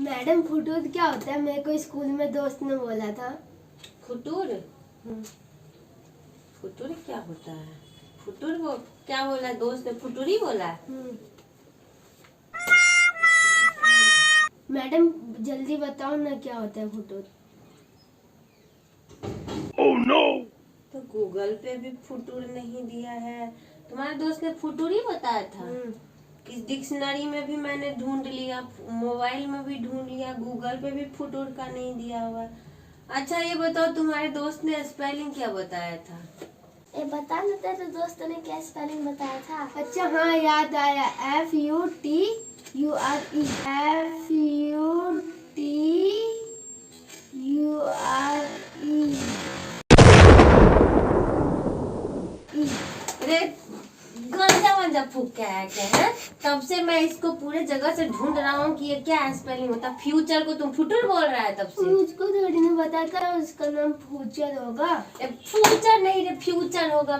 Madam फुटूर क्या होता है? मेरे को स्कूल में दोस्त ने बोला था। फुटूर? फुटूर क्या होता है? फुटूर वो क्या बोला? दोस्त ने फुटूर ही बोला? मैडम जल्दी बताओ ना क्या होता है फुटूर। Oh no! तो गूगल पे भी फुटूर नहीं दिया है। तुम्हारे दोस्त ने फुटूर ही बताया था। कि डिक्शनरी में भी मैंने ढूंढ लिया, मोबाइल में भी ढूंढ लिया, गूगल पे भी फुटूर का नहीं दिया हुआ। अच्छा ये बताओ, तुम्हारे दोस्त ने स्पेलिंग क्या बताया था? ये बता ना, तेरे दोस्त ने क्या स्पेलिंग बताया था? अच्छा हाँ, याद आया। FUTURE। अरे गंजा वंजा फूक के आया क्या है? तब से मैं इसको पूरे जगह से ढूंढ रहा हूँ कि ये क्या स्पेलिंग होता है। फ्यूचर को तुम फुटूर बोल रहा है तब से। मुझको थोड़ी ना बताता, उसका नाम फ्यूचर होगा। फ्यूचर नहीं रे, फ्यूचर होगा।